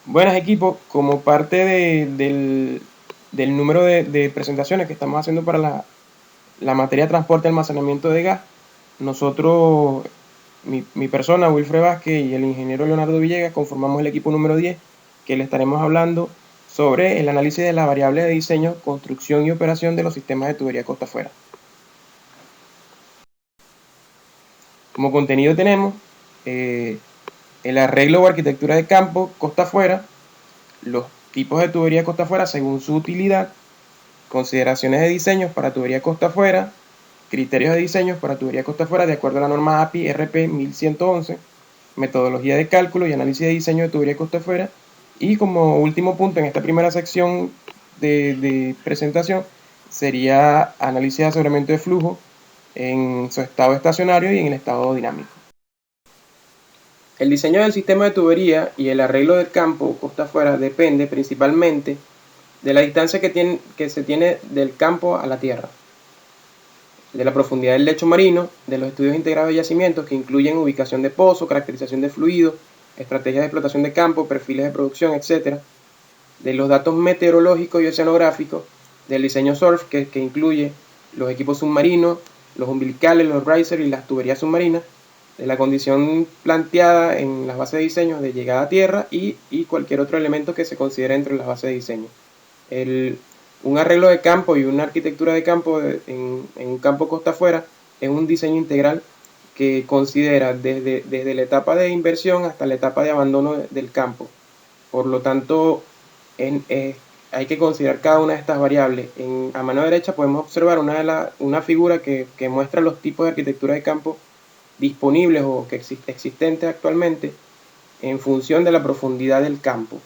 Buenas equipos, como parte del número de presentaciones que estamos haciendo para la materia de transporte y almacenamiento de gas, nosotros, mi persona, Wilfred Vázquez y el ingeniero Leonardo Villegas, conformamos el equipo número 10, que le estaremos hablando sobre el análisis de las variables de diseño, construcción y operación de los sistemas de tubería costa afuera. Como contenido tenemos el arreglo o arquitectura de campo costa afuera, los tipos de tubería costa afuera según su utilidad, consideraciones de diseños para tubería costa afuera, criterios de diseños para tubería costa afuera de acuerdo a la norma API RP 1111, metodología de cálculo y análisis de diseño de tubería costa afuera, y como último punto en esta primera sección de presentación sería análisis de aseguramiento de flujo en su estado estacionario y en el estado dinámico. El diseño del sistema de tubería y el arreglo del campo costa afuera depende principalmente de la distancia que se tiene del campo a la tierra, de la profundidad del lecho marino, de los estudios integrados de yacimientos que incluyen ubicación de pozo, caracterización de fluidos, estrategias de explotación de campo, perfiles de producción, etc., de los datos meteorológicos y oceanográficos, del diseño SURF que incluye los equipos submarinos, los umbilicales, los risers y las tuberías submarinas, de la condición planteada en las bases de diseño de llegada a tierra y cualquier otro elemento que se considere entre las bases de diseño. Un arreglo de campo y una arquitectura de campo en un campo costa afuera es un diseño integral que considera desde la etapa de inversión hasta la etapa de abandono del campo. Por lo tanto, hay que considerar cada una de estas variables. A mano derecha podemos observar una figura que muestra los tipos de arquitectura de campo disponibles o que existentes actualmente en función de la profundidad del campo.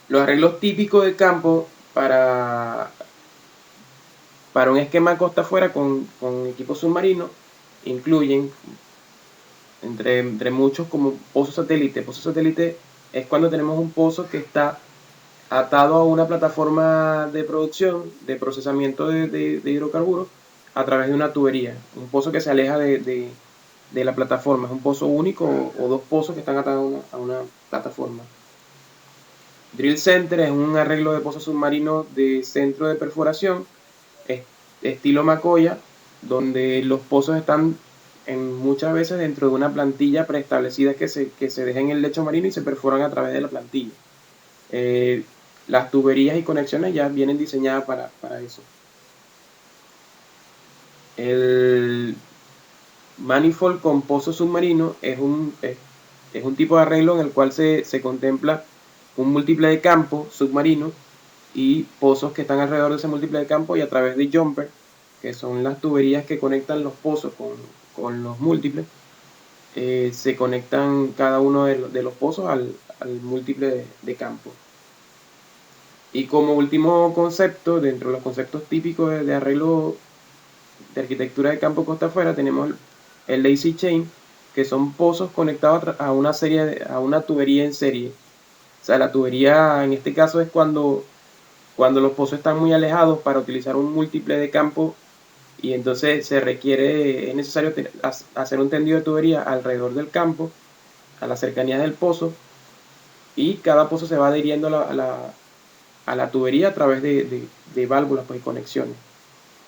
Los arreglos típicos de campo para un esquema costa afuera con equipos submarinos incluyen, entre muchos, como pozo satélite. Pozo satélite es cuando tenemos un pozo que está atado a una plataforma de producción, de procesamiento de hidrocarburos a través de una tubería. Un pozo que se aleja de la plataforma. Es un pozo único o dos pozos que están atados a una plataforma. Drill Center es un arreglo de pozos submarinos de centro de perforación, estilo Macoya, donde los pozos están muchas veces dentro de una plantilla preestablecida que se deja en el lecho marino y se perforan a través de la plantilla. Las tuberías y conexiones ya vienen diseñadas para eso. El manifold con pozo submarino es un tipo de arreglo en el cual se contempla un múltiple de campo submarino y pozos que están alrededor de ese múltiple de campo, y a través de jumper, que son las tuberías que conectan los pozos con los múltiples, se conectan cada uno de los pozos al múltiple de campo. Y como último concepto, dentro de los conceptos típicos de arreglo de arquitectura de campo costa afuera, tenemos el lazy chain, que son pozos conectados a una tubería en serie. O sea, la tubería en este caso es cuando los pozos están muy alejados para utilizar un múltiple de campo, y entonces es necesario hacer un tendido de tubería alrededor del campo, a las cercanías del pozo, y cada pozo se va adhiriendo a la tubería a través de válvulas y conexiones.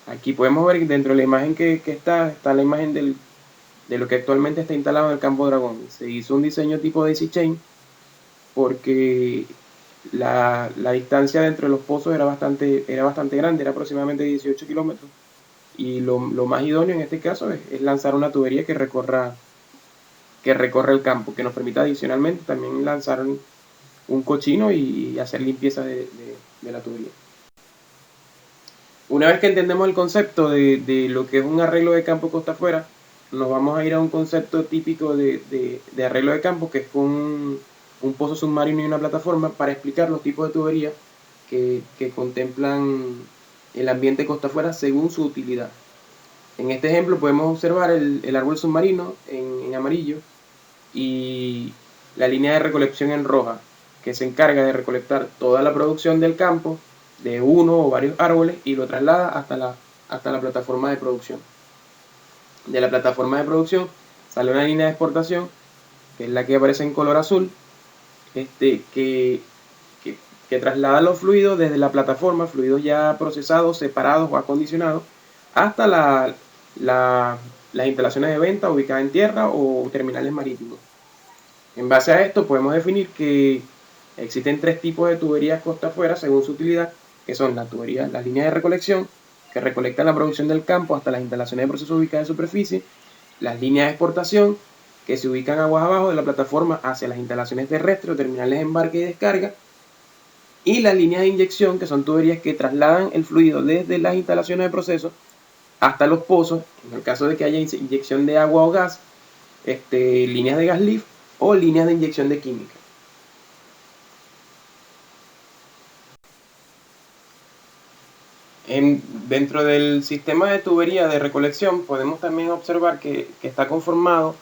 Aquí podemos ver dentro de la imagen que está la imagen de lo que actualmente está instalado en el campo Dragón. Se hizo un diseño tipo Daisy Chain porque la distancia dentro de los pozos era bastante grande, era aproximadamente 18 kilómetros, y lo más idóneo en este caso es lanzar una tubería que recorra el campo, que nos permita adicionalmente también lanzar un cochino y hacer limpieza de la tubería. Una vez que entendemos el concepto de lo que es un arreglo de campo costa afuera, nos vamos a ir a un concepto típico de arreglo de campo, que es un pozo submarino y una plataforma, para explicar los tipos de tuberías que contemplan el ambiente costa afuera según su utilidad. En este ejemplo podemos observar el árbol submarino en amarillo y la línea de recolección en roja, que se encarga de recolectar toda la producción del campo de uno o varios árboles y lo traslada hasta la plataforma de producción. de la plataforma de producción sale una línea de exportación, que es la que aparece en color azul, que traslada los fluidos desde la plataforma, fluidos ya procesados, separados o acondicionados, hasta las instalaciones de venta ubicadas en tierra o terminales marítimos. En base a esto podemos definir que existen tres tipos de tuberías costa afuera según su utilidad, que son las líneas de recolección, que recolectan la producción del campo hasta las instalaciones de procesos ubicadas en superficie, las líneas de exportación, que se ubican aguas abajo de la plataforma hacia las instalaciones terrestres o terminales de embarque y descarga, y las líneas de inyección, que son tuberías que trasladan el fluido desde las instalaciones de proceso hasta los pozos, en el caso de que haya inyección de agua o gas, líneas de gas lift o líneas de inyección de química. Dentro del sistema de tubería de recolección podemos también observar que está conformado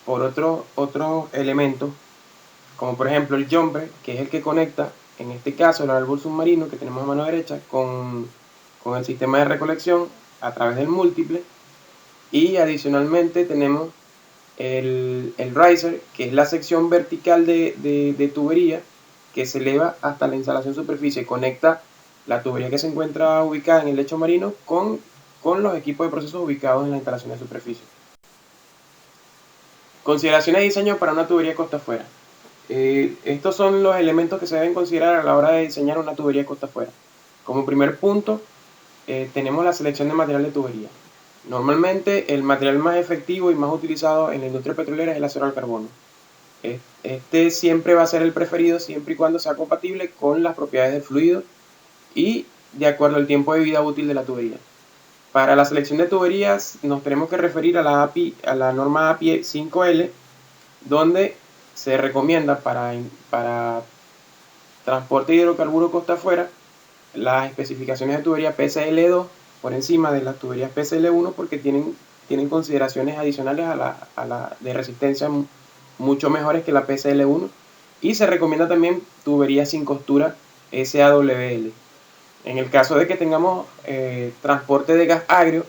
por otros elementos, como por ejemplo el jumper, que es el que conecta, en este caso el árbol submarino que tenemos a mano derecha, con el sistema de recolección a través del múltiple, y adicionalmente tenemos el riser, que es la sección vertical de tubería que se eleva hasta la instalación superficie, conecta la tubería que se encuentra ubicada en el lecho marino con los equipos de procesos ubicados en la instalación de superficie. Consideraciones de diseño para una tubería costa afuera. Estos son los elementos que se deben considerar a la hora de diseñar una tubería costa afuera. Como primer punto, tenemos la selección de material de tubería. Normalmente el material más efectivo y más utilizado en la industria petrolera es el acero al carbono. Este siempre va a ser el preferido siempre y cuando sea compatible con las propiedades del fluido y de acuerdo al tiempo de vida útil de la tubería. Para la selección de tuberías nos tenemos que referir a la norma API 5L, donde se recomienda para transporte de hidrocarburos costa afuera las especificaciones de tubería PCL2 por encima de las tuberías PCL1 porque tienen consideraciones adicionales de resistencia mucho mejores que la PCL1, y se recomienda también tuberías sin costura SAWL. En el caso de que tengamos transporte de gas agrio,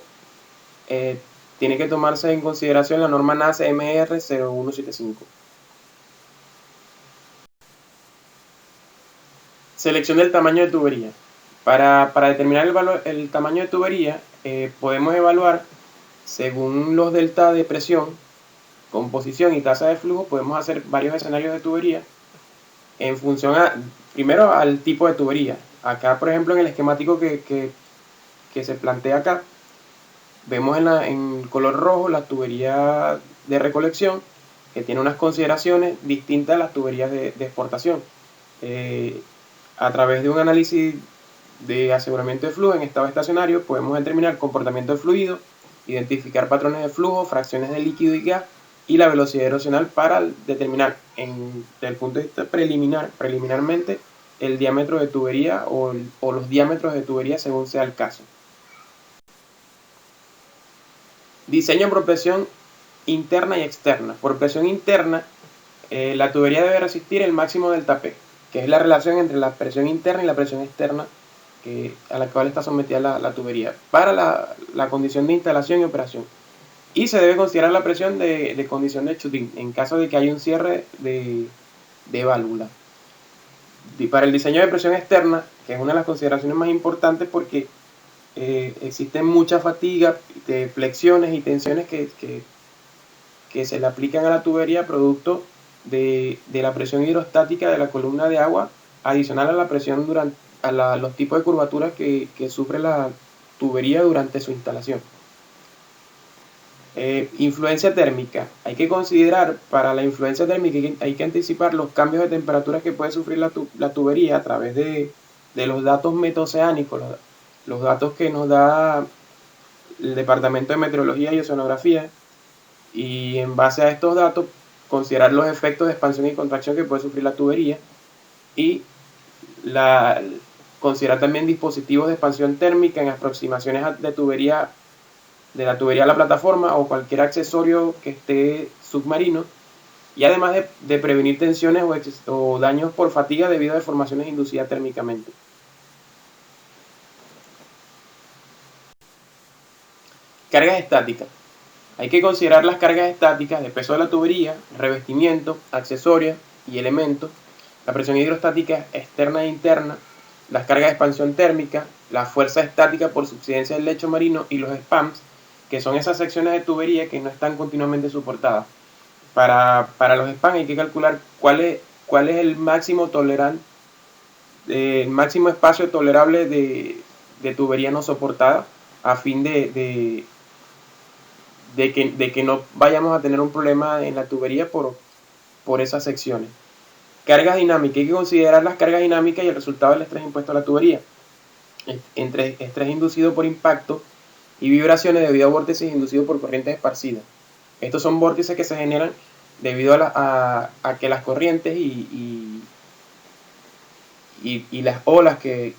tiene que tomarse en consideración la norma NACE MR 0175. Selección del tamaño de tubería. Para determinar el tamaño de tubería, podemos evaluar según los delta de presión, composición y tasa de flujo. Podemos hacer varios escenarios de tubería en función primero al tipo de tubería. Acá, por ejemplo, en el esquemático que se plantea acá, vemos en color rojo la tubería de recolección, que tiene unas consideraciones distintas a las tuberías de exportación. A través de un análisis de aseguramiento de flujo en estado estacionario podemos determinar el comportamiento del fluido, identificar patrones de flujo, fracciones de líquido y gas y la velocidad erosional para determinar desde el punto de vista preliminarmente el diámetro de tubería o los diámetros de tubería según sea el caso. Diseño por presión interna y externa. Por presión interna, la tubería debe resistir el máximo del tapé, que es la relación entre la presión interna y la presión externa a la cual está sometida la tubería para la condición de instalación y operación. Y se debe considerar la presión de condición de shut-in en caso de que haya un cierre de válvula. Y para el diseño de presión externa, que es una de las consideraciones más importantes porque existen mucha fatiga de flexiones y tensiones que se le aplican a la tubería producto de la presión hidrostática de la columna de agua adicional a la presión los tipos de curvaturas que sufre la tubería durante su instalación. Influencia térmica. Hay que considerar para la influencia térmica, hay que anticipar los cambios de temperatura que puede sufrir la tubería a través de los datos metoceánicos, los datos que nos da el Departamento de Meteorología y Oceanografía, y en base a estos datos considerar los efectos de expansión y contracción que puede sufrir la tubería y considerar también dispositivos de expansión térmica en aproximaciones de la tubería a la plataforma o cualquier accesorio que esté submarino, y además de prevenir tensiones o daños por fatiga debido a deformaciones inducidas térmicamente. Cargas estáticas. Hay que considerar las cargas estáticas de peso de la tubería, revestimiento, accesorios y elementos, la presión hidrostática externa e interna, las cargas de expansión térmica, la fuerza estática por subsidencia del lecho marino y los spans, que son esas secciones de tubería que no están continuamente soportadas. Para los spans hay que calcular cuál es el máximo tolerante, el máximo espacio tolerable de tubería no soportada, a fin de que no vayamos a tener un problema en la tubería por esas secciones. Cargas dinámicas. Hay que considerar las cargas dinámicas y el resultado del estrés impuesto a la tubería. Entre estrés inducido por impacto y vibraciones debido a vórtices inducidos por corrientes esparcidas. Estos son vórtices que se generan debido a que las corrientes y las olas que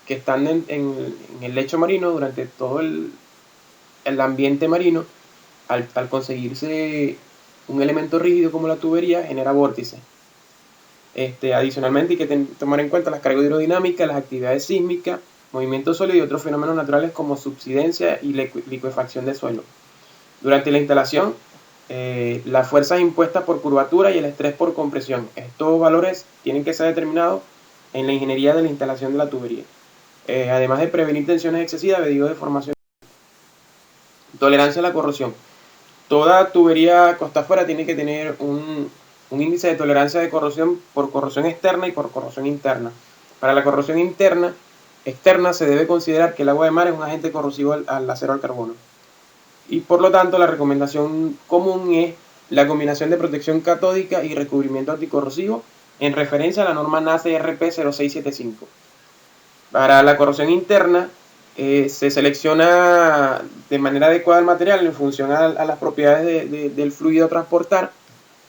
están en el lecho marino durante todo el ambiente marino, al conseguirse un elemento rígido como la tubería, genera vórtices. Adicionalmente hay que tomar en cuenta las cargas hidrodinámicas, las actividades sísmicas, movimientos sólidos y otros fenómenos naturales como subsidencia y liquefacción de suelo. Durante la instalación, las fuerzas impuestas por curvatura y el estrés por compresión. Estos valores tienen que ser determinados en la ingeniería de la instalación de la tubería. Además de prevenir tensiones excesivas debido a deformación. Tolerancia a la corrosión. Toda tubería costa afuera tiene que tener un índice de tolerancia de corrosión por corrosión externa y por corrosión interna. Para la corrosión externa se debe considerar que el agua de mar es un agente corrosivo al acero al carbono. Y por lo tanto la recomendación común es la combinación de protección catódica y recubrimiento anticorrosivo en referencia a la norma NACE RP 0675. Para la corrosión interna se selecciona de manera adecuada el material en función a las propiedades del fluido a transportar.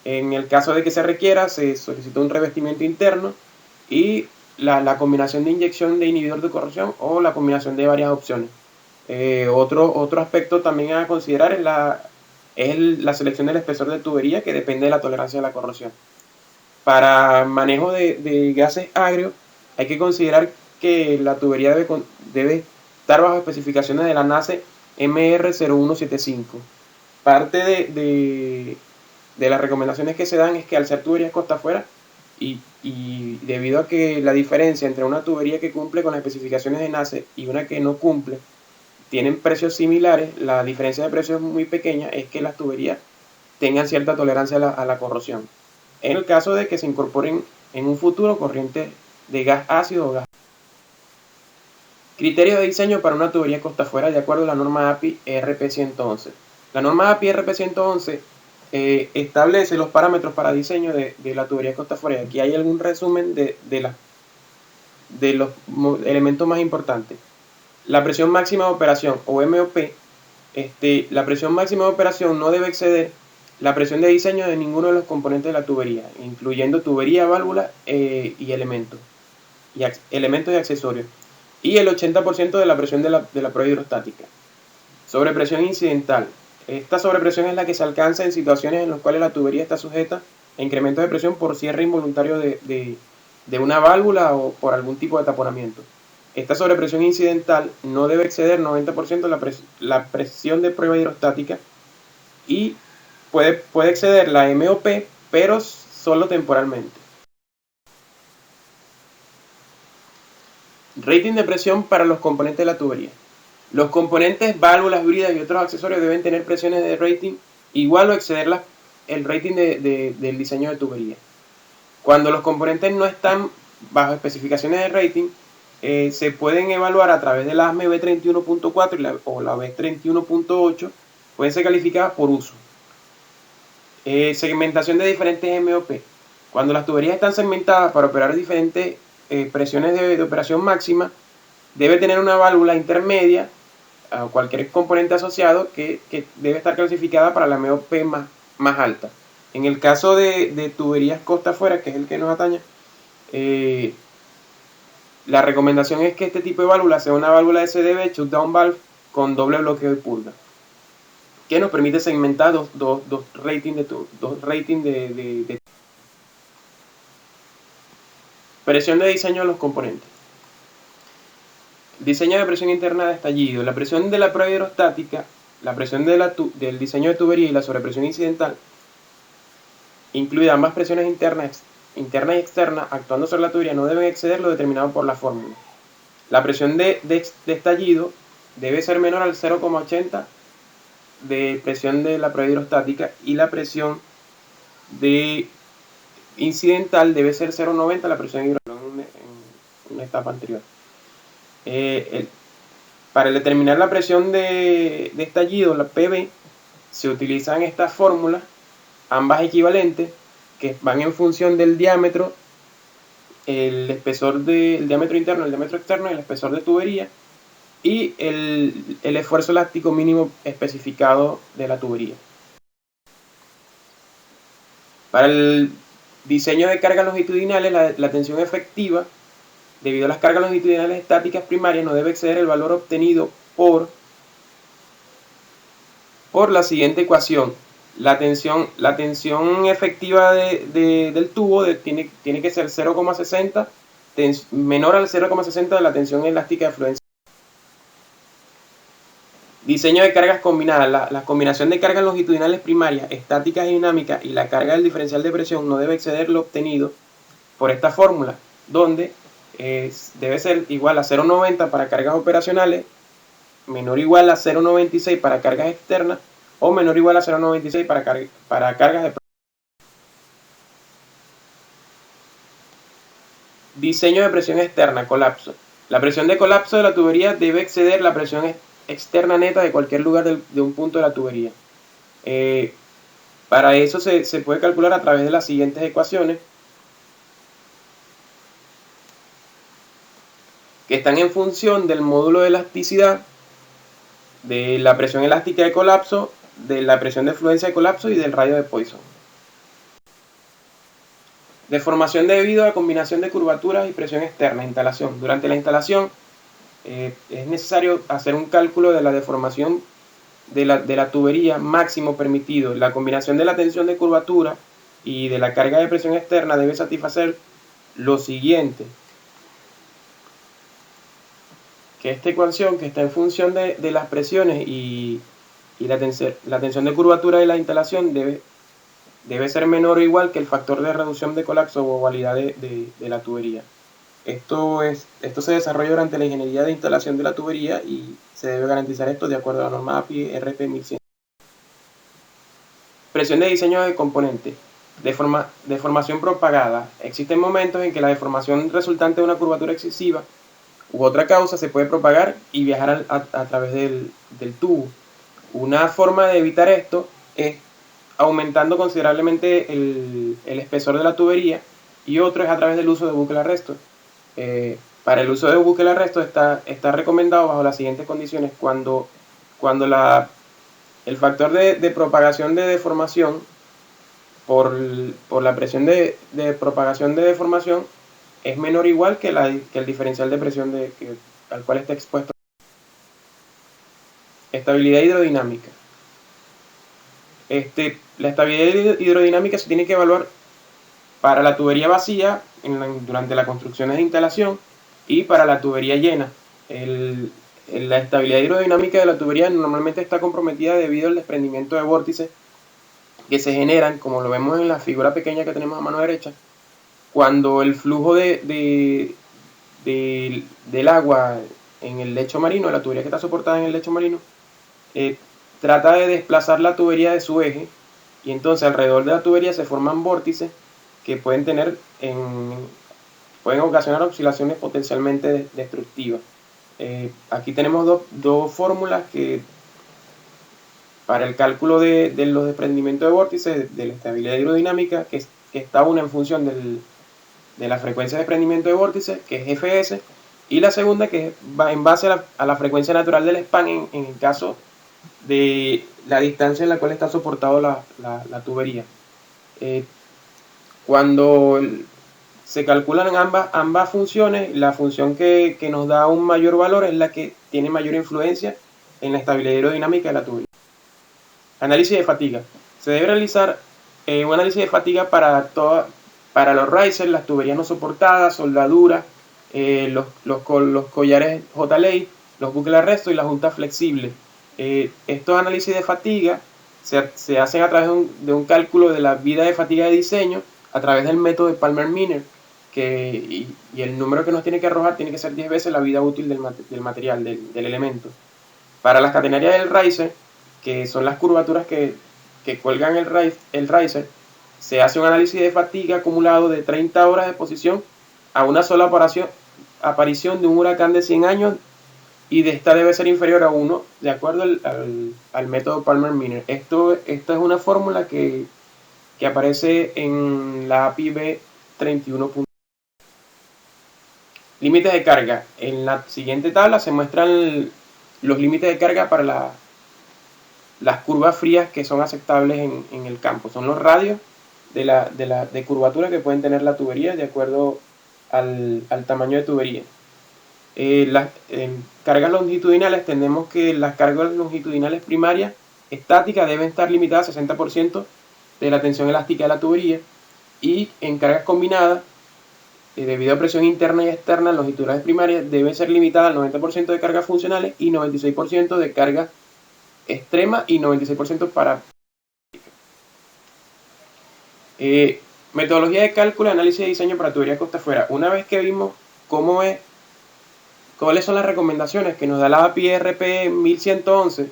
En el caso de que se requiera, se solicita un revestimiento interno y la combinación de inyección de inhibidor de corrosión o la combinación de varias opciones. Otro aspecto también a considerar es la selección del espesor de tubería, que depende de la tolerancia de la corrosión. Para manejo de gases agrios, hay que considerar que la tubería debe estar bajo especificaciones de la NACE MR0175. Parte de las recomendaciones que se dan es que al ser tuberías costa afuera y debido a que la diferencia entre una tubería que cumple con las especificaciones de NACE y una que no cumple tienen precios similares, la diferencia de precios es muy pequeña, es que las tuberías tengan cierta tolerancia a la corrosión. En el caso de que se incorporen en un futuro corrientes de gas ácido o gas. Criterios de diseño para una tubería costa afuera de acuerdo a la norma API RP111. La norma API RP111 establece los parámetros para diseño de la tubería costa afuera. Aquí hay algún resumen de los elementos más importantes. La presión máxima de operación o MOP. La presión máxima de operación no debe exceder la presión de diseño de ninguno de los componentes de la tubería, incluyendo tubería, válvula y elementos y accesorios, y el 80% de la presión de la prueba hidrostática. Sobrepresión incidental. Esta sobrepresión es la que se alcanza en situaciones en las cuales la tubería está sujeta a incrementos de presión por cierre involuntario de una válvula o por algún tipo de taponamiento. Esta sobrepresión incidental no debe exceder 90% la presión de prueba hidrostática y puede exceder la MOP, pero solo temporalmente. Rating de presión para los componentes de la tubería. Los componentes, válvulas, bridas y otros accesorios deben tener presiones de rating igual o exceder el rating del diseño de tubería. Cuando los componentes no están bajo especificaciones de rating, se pueden evaluar a través de la ASME B31.4 o la B31.8, pueden ser calificadas por uso. Segmentación de diferentes MOP. Cuando las tuberías están segmentadas para operar diferentes presiones de operación máxima, debe tener una válvula intermedia o cualquier componente asociado que debe estar clasificada para la MOP más alta. En el caso de tuberías costa afuera, que es el que nos atañe, la recomendación es que este tipo de válvula sea una válvula SDB shutdown valve con doble bloqueo de purga, que nos permite segmentar dos ratings de presión de diseño de los componentes. Diseño de presión interna de estallido. La presión de la prueba hidrostática la presión del diseño de tubería y la sobrepresión incidental, incluida ambas presiones internas y externas actuando sobre la tubería, no deben exceder lo determinado por la fórmula. La presión de estallido debe ser menor al 0,80 de presión de la prueba hidrostática, y la presión de incidental debe ser 0,90 la presión hidrostática en una etapa anterior. Para determinar la presión de estallido, la PB, se utilizan estas fórmulas, ambas equivalentes, que van en función del diámetro, el espesor del diámetro interno, el diámetro externo, el espesor de tubería y el esfuerzo elástico mínimo especificado de la tubería. Para el diseño de cargas longitudinales, la tensión efectiva, debido a las cargas longitudinales estáticas primarias, no debe exceder el valor obtenido por la siguiente ecuación. La tensión efectiva del tubo tiene que ser 0,60, menor al 0,60 de la tensión elástica de fluencia. Diseño de cargas combinadas. La combinación de cargas longitudinales primarias, estáticas y dinámicas, y la carga del diferencial de presión no debe exceder lo obtenido por esta fórmula, donde debe ser igual a 0,90 para cargas operacionales, menor o igual a 0,96 para cargas externas, o menor o igual a 0,96 para cargas de diseño de presión externa, colapso. La presión de colapso de la tubería debe exceder la presión externa neta de cualquier lugar de un punto de la tubería. Para eso se puede calcular a través de las siguientes ecuaciones, que están en función del módulo de elasticidad, de la presión elástica de colapso, de la presión de fluencia de colapso y del radio de Poisson. Deformación debido a combinación de curvaturas y presión externa. Instalación. Durante la instalación es necesario hacer un cálculo de la deformación de la tubería máximo permitido. La combinación de la tensión de curvatura y de la carga de presión externa debe satisfacer lo siguiente: que esta ecuación, que está en función de las presiones y la tensión de curvatura de la instalación, debe ser menor o igual que el factor de reducción de colapso o ovalidad de la tubería. Esto se desarrolla durante la ingeniería de instalación de la tubería y se debe garantizar esto de acuerdo a la norma API RP 1100. Presión de diseño de componente. Deformación propagada. Existen momentos en que la deformación resultante de una curvatura excesiva u otra causa se puede propagar y viajar a través del tubo. Una forma de evitar esto es aumentando considerablemente el espesor de la tubería, y otro es a través del uso de bucle arresto. Para el uso de bucle arresto está recomendado bajo las siguientes condiciones: cuando el factor de propagación de deformación por la presión de propagación de deformación es menor o igual que el diferencial de presión al cual está expuesto. Estabilidad hidrodinámica. La estabilidad hidrodinámica se tiene que evaluar para la tubería vacía durante las construcciones de instalación y para la tubería llena. La estabilidad hidrodinámica de la tubería normalmente está comprometida debido al desprendimiento de vórtices que se generan, como lo vemos en la figura pequeña que tenemos a mano derecha, cuando el flujo del agua en el lecho marino, la tubería que está soportada en el lecho marino, trata de desplazar la tubería de su eje, y entonces alrededor de la tubería se forman vórtices que pueden ocasionar oscilaciones potencialmente destructivas. Aquí tenemos dos fórmulas para el cálculo de los desprendimientos de vórtices, de la estabilidad hidrodinámica, que está una en función de la frecuencia de desprendimiento de vórtices, que es Fs, y la segunda que va en base a la frecuencia natural del span en el caso de la distancia en la cual está soportado la tubería. Cuando se calculan ambas funciones, la función que nos da un mayor valor es la que tiene mayor influencia en la estabilidad aerodinámica de la tubería. Análisis de fatiga. Se debe realizar un análisis de fatiga para los risers, las tuberías no soportadas, soldaduras, los collares J-lay, los bucles de arresto y las juntas flexibles. Estos análisis de fatiga se hacen a través de un cálculo de la vida de fatiga de diseño a través del método de Palmer-Miner, y el número que nos tiene que arrojar tiene que ser 10 veces la vida útil del material, del elemento. Para las catenarias del riser, que son las curvaturas que cuelgan el riser, se hace un análisis de fatiga acumulado de 30 horas de exposición a una sola aparición de un huracán de 100 años, y de esta debe ser inferior a 1, de acuerdo al método Palmer-Miner. Esta es una fórmula que aparece en la API B31. Límites de carga. En la siguiente tabla se muestran los límites de carga para las curvas frías que son aceptables en el campo. Son los radios de curvatura que pueden tener la tubería de acuerdo al tamaño de tubería. En cargas longitudinales tenemos que las cargas longitudinales primarias estáticas deben estar limitadas al 60% de la tensión elástica de la tubería, y en cargas combinadas, debido a presión interna y externa, longitudinales primarias deben ser limitadas al 90% de cargas funcionales y 96% de cargas extrema y 96% para metodología de cálculo y análisis de diseño para tubería costa afuera. Una vez que vimos cuáles son las recomendaciones que nos da la API RP 1111,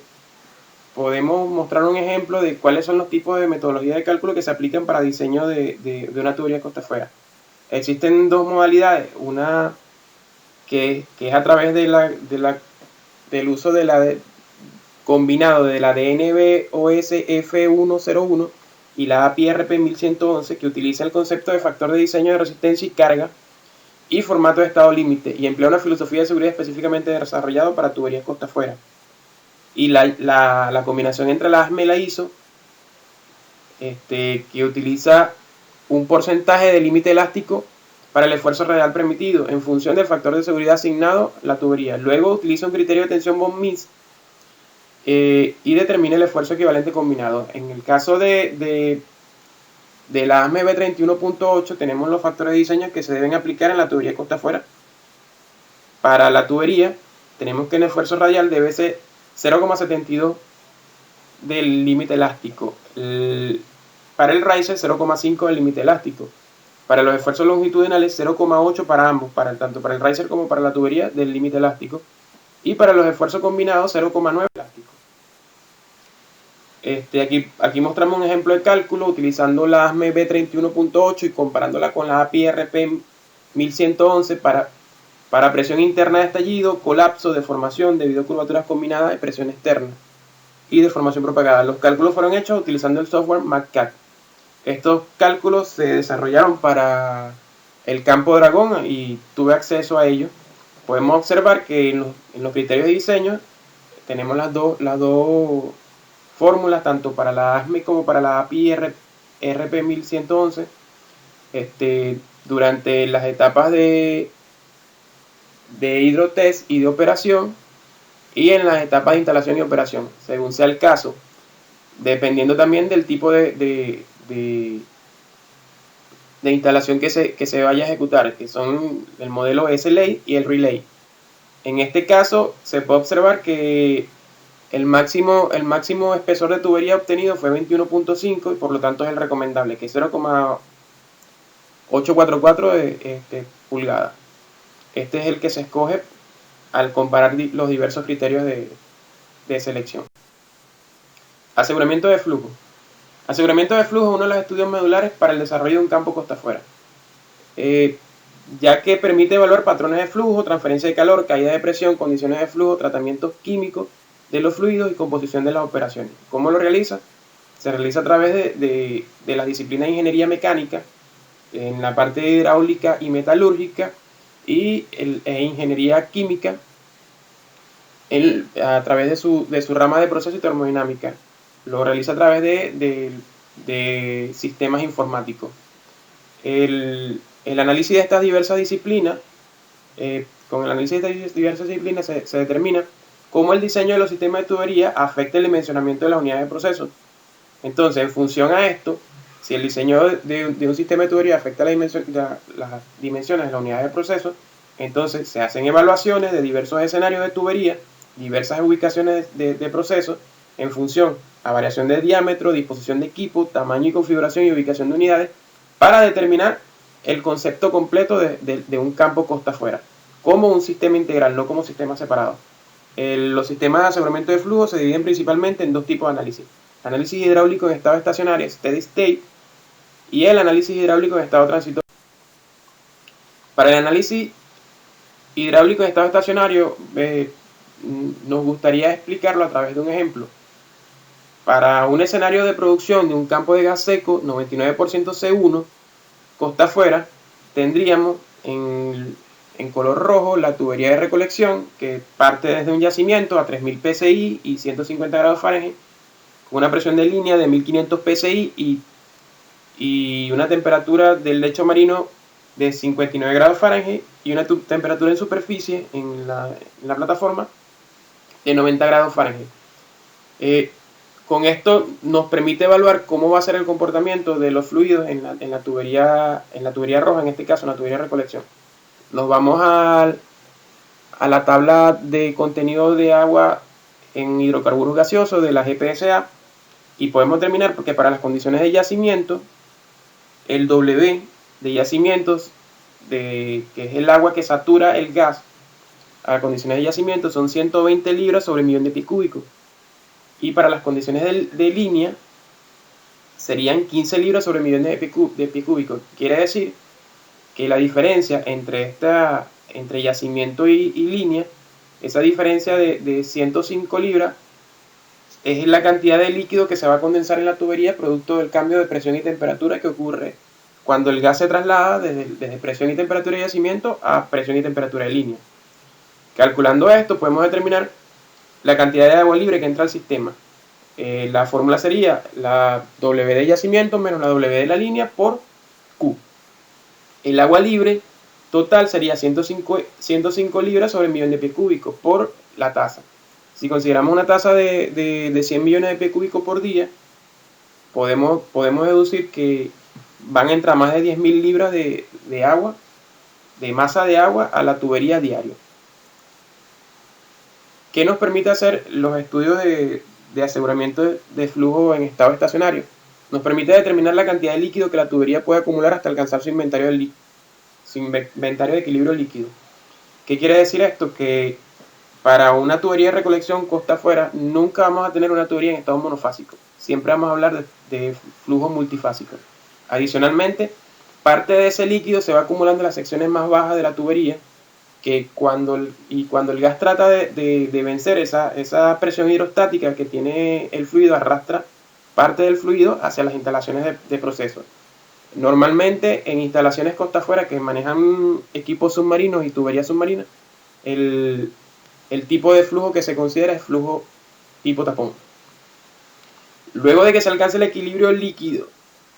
podemos mostrar un ejemplo de cuáles son los tipos de metodología de cálculo que se aplican para diseño de una tubería costa afuera. Existen dos modalidades, una que es a través del uso combinado de la DNB-OS F101 y la API RP 1111, que utiliza el concepto de factor de diseño de resistencia y carga y formato de estado límite, y emplea una filosofía de seguridad específicamente desarrollado para tuberías costa afuera. Y la combinación entre la ASME y la ISO, que utiliza un porcentaje de límite elástico para el esfuerzo radial permitido en función del factor de seguridad asignado a la tubería. Luego utiliza un criterio de tensión Von-Mises y determina el esfuerzo equivalente combinado. En el caso de la ASME B31.8 tenemos los factores de diseño que se deben aplicar en la tubería costa afuera. Para la tubería tenemos que el esfuerzo radial debe ser 0,72 del límite elástico. Para el riser 0,5 del límite elástico. Para los esfuerzos longitudinales 0,8 para ambos, tanto para el riser como para la tubería del límite elástico. Y para los esfuerzos combinados 0,9 elástico. Aquí mostramos un ejemplo de cálculo utilizando la ASME B31.8 y comparándola con la API RP 1111 para presión interna de estallido, colapso, deformación debido a curvaturas combinadas de presión externa y deformación propagada. Los cálculos fueron hechos utilizando el software MATCAD. Estos cálculos se desarrollaron para el campo Dragón y tuve acceso a ellos. Podemos observar que en los criterios de diseño tenemos las dos fórmulas, tanto para la ASME como para la API RP 1111, durante las etapas de hidrotest y de operación, y en las etapas de instalación y operación, según sea el caso, dependiendo también del tipo de instalación que se vaya a ejecutar, que son el modelo SLA y el Relay. En este caso se puede observar que el máximo espesor de tubería obtenido fue 21.5 y por lo tanto es el recomendable, que es 0,844 pulgadas. Este es el que se escoge al comparar los diversos criterios de selección. Aseguramiento de flujo. Aseguramiento de flujo es uno de los estudios medulares para el desarrollo de un campo costa afuera, ya que permite evaluar patrones de flujo, transferencia de calor, caída de presión, condiciones de flujo, tratamientos químicos de los fluidos y composición de las operaciones. ¿Cómo lo realiza? Se realiza a través de las disciplinas de ingeniería mecánica, en la parte hidráulica y metalúrgica, y ingeniería química a través de su rama de proceso y termodinámica. Lo realiza a través de sistemas informáticos. El análisis de estas diversas disciplinas, con el análisis de estas diversas disciplinas se determina cómo el diseño de los sistemas de tubería afecta el dimensionamiento de las unidades de proceso. Entonces, en función a esto, si el diseño de un sistema de tubería afecta las dimensiones de las unidades de proceso, entonces se hacen evaluaciones de diversos escenarios de tubería diversas ubicaciones de procesos en función a variación de diámetro, disposición de equipo, tamaño y configuración y ubicación de unidades para determinar el concepto completo de un campo costa afuera, como un sistema integral, no como sistemas separados. Los sistemas de aseguramiento de flujo se dividen principalmente en dos tipos de análisis. Análisis hidráulico en estado estacionario, steady state, y el análisis hidráulico en estado transitorio. Para el análisis hidráulico en estado estacionario, nos gustaría explicarlo a través de un ejemplo. Para un escenario de producción de un campo de gas seco 99% C1, costa afuera, tendríamos en color rojo la tubería de recolección que parte desde un yacimiento a 3000 psi y 150 grados Fahrenheit, con una presión de línea de 1500 psi y una temperatura del lecho marino de 59 grados Fahrenheit y una temperatura en superficie en la plataforma de 90 grados Fahrenheit. Con esto nos permite evaluar cómo va a ser el comportamiento de los fluidos en la tubería roja, en este caso en la tubería de recolección. Nos vamos a la tabla de contenido de agua en hidrocarburos gaseosos de la GPSA y podemos determinar porque para las condiciones de yacimiento, el W de yacimientos, que es el agua que satura el gas a condiciones de yacimiento, son 120 libras sobre millón de pies cúbicos. Y para las condiciones de línea serían 15 libras sobre millón de pies cúbicos. Quiere decir que la diferencia entre yacimiento y línea, esa diferencia de 105 libras es la cantidad de líquido que se va a condensar en la tubería producto del cambio de presión y temperatura que ocurre cuando el gas se traslada desde presión y temperatura de yacimiento a presión y temperatura de línea. Calculando esto podemos determinar la cantidad de agua libre que entra al sistema. La fórmula sería la W de yacimiento menos la W de la línea por Q. El agua libre total sería 105 libras sobre millón de pies cúbicos por la tasa. Si consideramos una tasa de 100 millones de pies cúbicos por día, podemos deducir que van a entrar más de 10.000 libras de agua, de masa de agua a la tubería diario. ¿Qué nos permite hacer los estudios de aseguramiento de flujo en estado estacionario? Nos permite determinar la cantidad de líquido que la tubería puede acumular hasta alcanzar su inventario de equilibrio líquido. ¿Qué quiere decir esto? Que para una tubería de recolección costa afuera nunca vamos a tener una tubería en estado monofásico. Siempre vamos a hablar de flujo multifásico. Adicionalmente, parte de ese líquido se va acumulando en las secciones más bajas de la tubería, que cuando el gas trata de vencer esa presión hidrostática que tiene el fluido, arrastra parte del fluido hacia las instalaciones de proceso. Normalmente en instalaciones costa afuera que manejan equipos submarinos y tuberías submarinas, el tipo de flujo que se considera es flujo tipo tapón. Luego de que se alcance el equilibrio líquido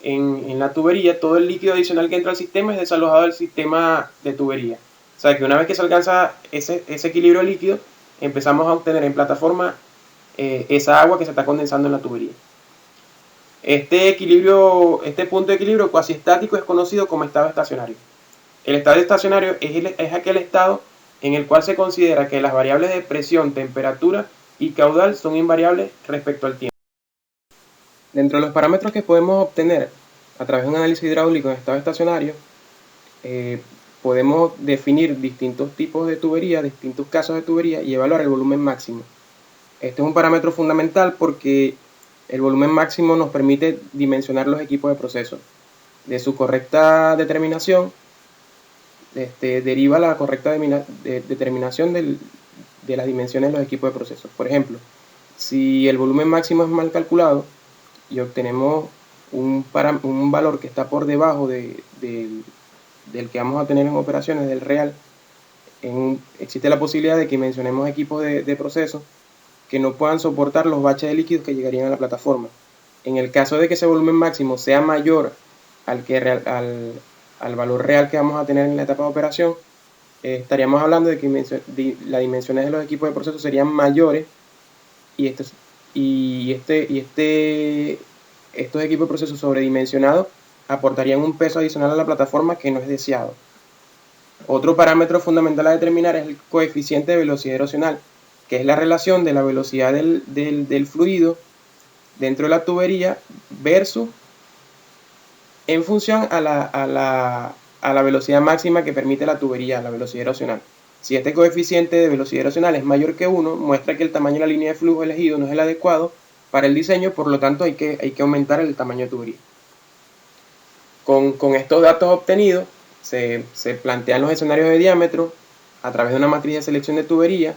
en la tubería, todo el líquido adicional que entra al sistema es desalojado del sistema de tubería. O sea que una vez que se alcanza ese equilibrio líquido, empezamos a obtener en plataforma esa agua que se está condensando en la tubería. Este punto de equilibrio cuasi estático es conocido como estado estacionario. El estado estacionario es aquel estado en el cual se considera que las variables de presión, temperatura y caudal son invariables respecto al tiempo. Dentro de los parámetros que podemos obtener a través de un análisis hidráulico en estado estacionario, podemos definir distintos tipos de tubería, distintos casos de tubería y evaluar el volumen máximo. Este es un parámetro fundamental porque el volumen máximo nos permite dimensionar los equipos de proceso. De su correcta determinación, deriva la correcta determinación de las dimensiones de los equipos de proceso. Por ejemplo, si el volumen máximo es mal calculado y obtenemos un valor que está por debajo del que vamos a tener en operaciones, del real, existe la posibilidad de que mencionemos equipos de proceso que no puedan soportar los baches de líquidos que llegarían a la plataforma. En el caso de que ese volumen máximo sea mayor al valor real que vamos a tener en la etapa de operación, estaríamos hablando de que las dimensiones de los equipos de proceso serían mayores y estos equipos de proceso sobredimensionados aportarían un peso adicional a la plataforma que no es deseado. Otro parámetro fundamental a determinar es el coeficiente de velocidad erosional, que es la relación de la velocidad del fluido dentro de la tubería versus en función a la velocidad máxima que permite la tubería, la velocidad erosional. Si este coeficiente de velocidad erosional es mayor que 1, muestra que el tamaño de la línea de flujo elegido no es el adecuado para el diseño, por lo tanto hay que aumentar el tamaño de tubería. Con estos datos obtenidos, se plantean los escenarios de diámetro a través de una matriz de selección de tubería,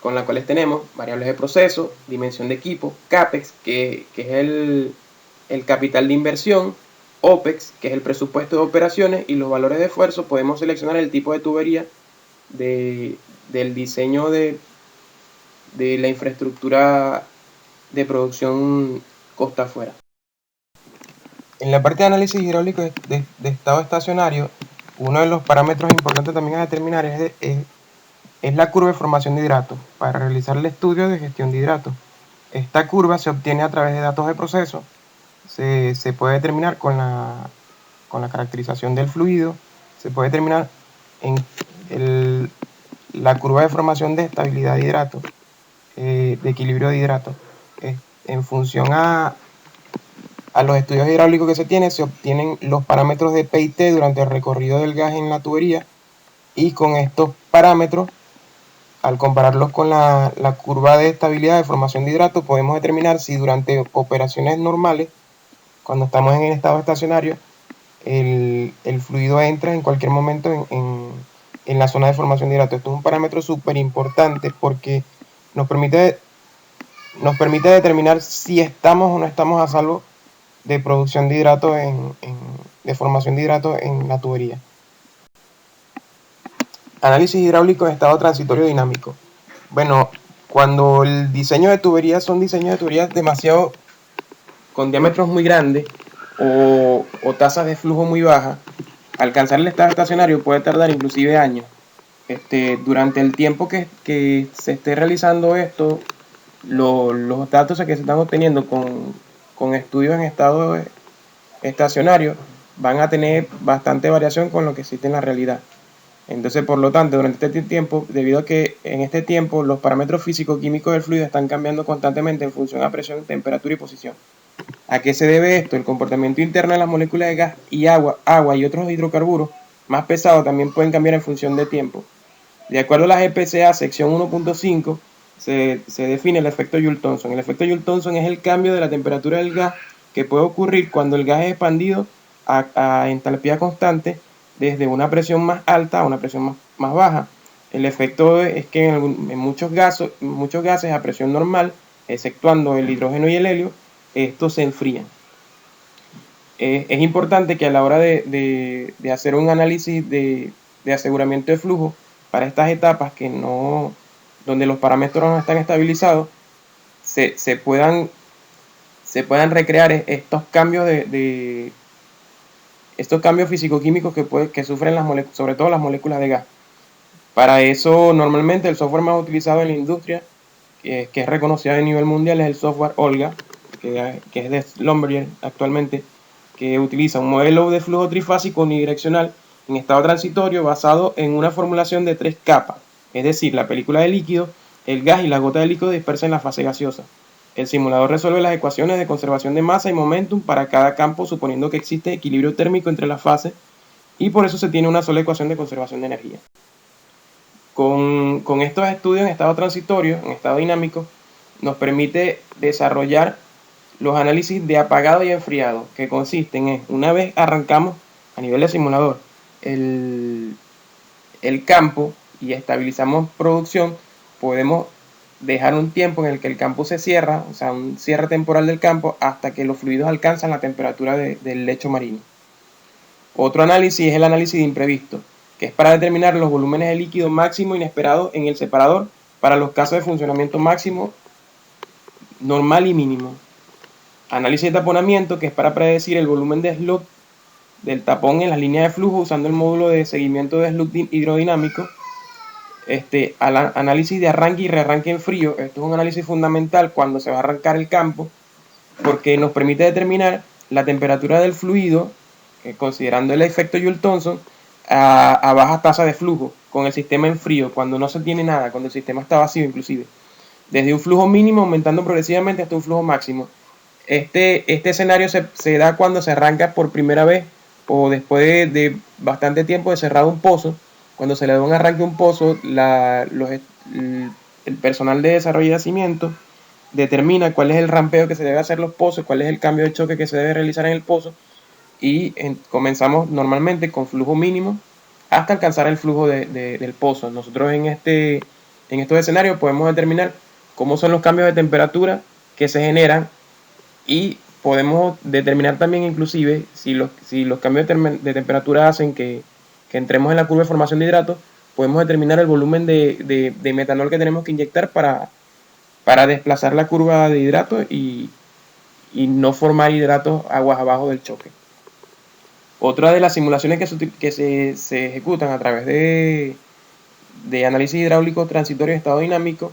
con la cual tenemos variables de proceso, dimensión de equipo, CAPEX, que es el capital de inversión, OPEX, que es el presupuesto de operaciones, y los valores de esfuerzo. Podemos seleccionar el tipo de tubería del diseño de la infraestructura de producción costa afuera. En la parte de análisis hidráulico de estado estacionario, uno de los parámetros importantes también a determinar es la curva de formación de hidratos para realizar el estudio de gestión de hidratos. Esta curva se obtiene a través de datos de proceso, se puede determinar con la caracterización del fluido, se puede determinar en la curva de formación de estabilidad de hidratos, de equilibrio de hidratos. En función a los estudios hidráulicos que se tienen, se obtienen los parámetros de P y T durante el recorrido del gas en la tubería, y con estos parámetros, al compararlos con la curva de estabilidad de formación de hidratos, podemos determinar si durante operaciones normales, cuando estamos en el estado estacionario, el fluido entra en cualquier momento en la zona de formación de hidratos. Esto es un parámetro súper importante porque nos permite determinar si estamos o no estamos a salvo de producción de hidratos, de formación de hidratos en la tubería. Análisis hidráulico de estado transitorio dinámico. Bueno, cuando el diseño de tuberías son diseños de tuberías demasiado con diámetros muy grandes o tasas de flujo muy bajas, alcanzar el estado estacionario puede tardar inclusive años. Durante el tiempo que se esté realizando esto, los datos que se están obteniendo con estudios en estado estacionario van a tener bastante variación con lo que existe en la realidad. Entonces, por lo tanto, durante este tiempo, debido a que en este tiempo los parámetros físico-químicos del fluido están cambiando constantemente en función a presión, temperatura y posición. ¿A qué se debe esto? El comportamiento interno de las moléculas de gas y agua y otros hidrocarburos más pesados también pueden cambiar en función de tiempo. De acuerdo a la GPCA sección 1.5, se define el efecto Joule-Thomson. El efecto Joule-Thomson es el cambio de la temperatura del gas que puede ocurrir cuando el gas es expandido a entalpía constante desde una presión más alta a una presión más baja. El efecto es que en muchos gases a presión normal, exceptuando el hidrógeno y el helio, estos se enfrían. Es importante que a la hora de hacer un análisis de aseguramiento de flujo para estas etapas donde los parámetros no están estabilizados, se puedan recrear estos cambios estos cambios físico-químicos que sufren sobre todo las moléculas de gas. Para eso, normalmente el software más utilizado en la industria, que es reconocido a nivel mundial, es el software Olga, que es de Schlumberger actualmente, que utiliza un modelo de flujo trifásico unidireccional en estado transitorio basado en una formulación de 3 capas, es decir, la película de líquido, el gas y la gota de líquido dispersa en la fase gaseosa. El simulador resuelve las ecuaciones de conservación de masa y momentum para cada campo, suponiendo que existe equilibrio térmico entre las fases, y por eso se tiene una sola ecuación de conservación de energía. Con estos estudios en estado transitorio, en estado dinámico, nos permite desarrollar los análisis de apagado y enfriado, que consisten en, una vez arrancamos a nivel de simulador el campo y estabilizamos producción, podemos dejar un tiempo en el que el campo se cierra, o sea, un cierre temporal del campo, hasta que los fluidos alcanzan la temperatura del lecho marino. Otro análisis es el análisis de imprevisto, que es para determinar los volúmenes de líquido máximo inesperado en el separador para los casos de funcionamiento máximo, normal y mínimo. Análisis de taponamiento, que es para predecir el volumen de slug del tapón en las líneas de flujo usando el módulo de seguimiento de slug hidrodinámico. Análisis de arranque y rearranque en frío. Esto es un análisis fundamental cuando se va a arrancar el campo, porque nos permite determinar la temperatura del fluido, considerando el efecto Joule-Thomson, a baja tasa de flujo, con el sistema en frío, cuando no se tiene nada, cuando el sistema está vacío inclusive, desde un flujo mínimo aumentando progresivamente hasta un flujo máximo. Este escenario se da cuando se arranca por primera vez o después de bastante tiempo de cerrado un pozo. Cuando se le da un arranque a un pozo, el personal de desarrollo y yacimiento determina cuál es el rampeo que se debe hacer los pozos, cuál es el cambio de choque que se debe realizar en el pozo, y comenzamos normalmente con flujo mínimo hasta alcanzar el flujo del pozo. Nosotros en estos escenarios podemos determinar cómo son los cambios de temperatura que se generan, y podemos determinar también inclusive si los cambios de temperatura hacen que entremos en la curva de formación de hidratos. Podemos determinar el volumen de metanol que tenemos que inyectar para desplazar la curva de hidratos y no formar hidratos aguas abajo del choque. Otra de las simulaciones que se ejecutan a través de análisis hidráulico transitorio de estado dinámico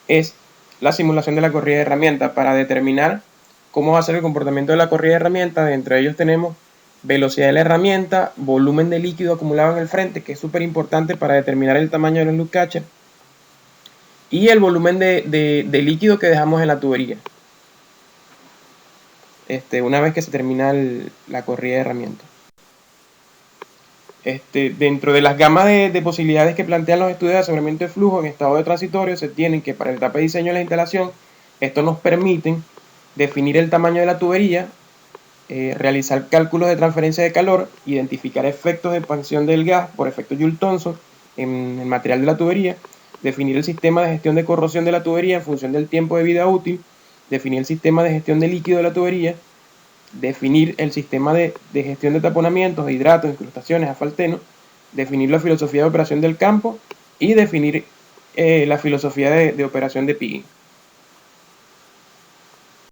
es la simulación de la corrida de herramientas para determinar cómo va a ser el comportamiento de la corrida de herramientas. Entre ellos tenemos velocidad de la herramienta, volumen de líquido acumulado en el frente, que es súper importante para determinar el tamaño de los loop catchers, y el volumen de líquido que dejamos en la tubería una vez que se termina la corrida de herramientas. Dentro de las gamas de posibilidades que plantean los estudios de aseguramiento de flujo en estado de transitorio, se tienen que para la etapa de diseño de la instalación, esto nos permite definir el tamaño de la tubería, realizar cálculos de transferencia de calor, identificar efectos de expansión del gas por efecto Joule-Thomson en el material de la tubería, definir el sistema de gestión de corrosión de la tubería en función del tiempo de vida útil, definir el sistema de gestión de líquido de la tubería, definir el sistema de gestión de taponamientos, hidratos, incrustaciones, asfalteno, definir la filosofía de operación del campo y definir la filosofía de operación de pigging.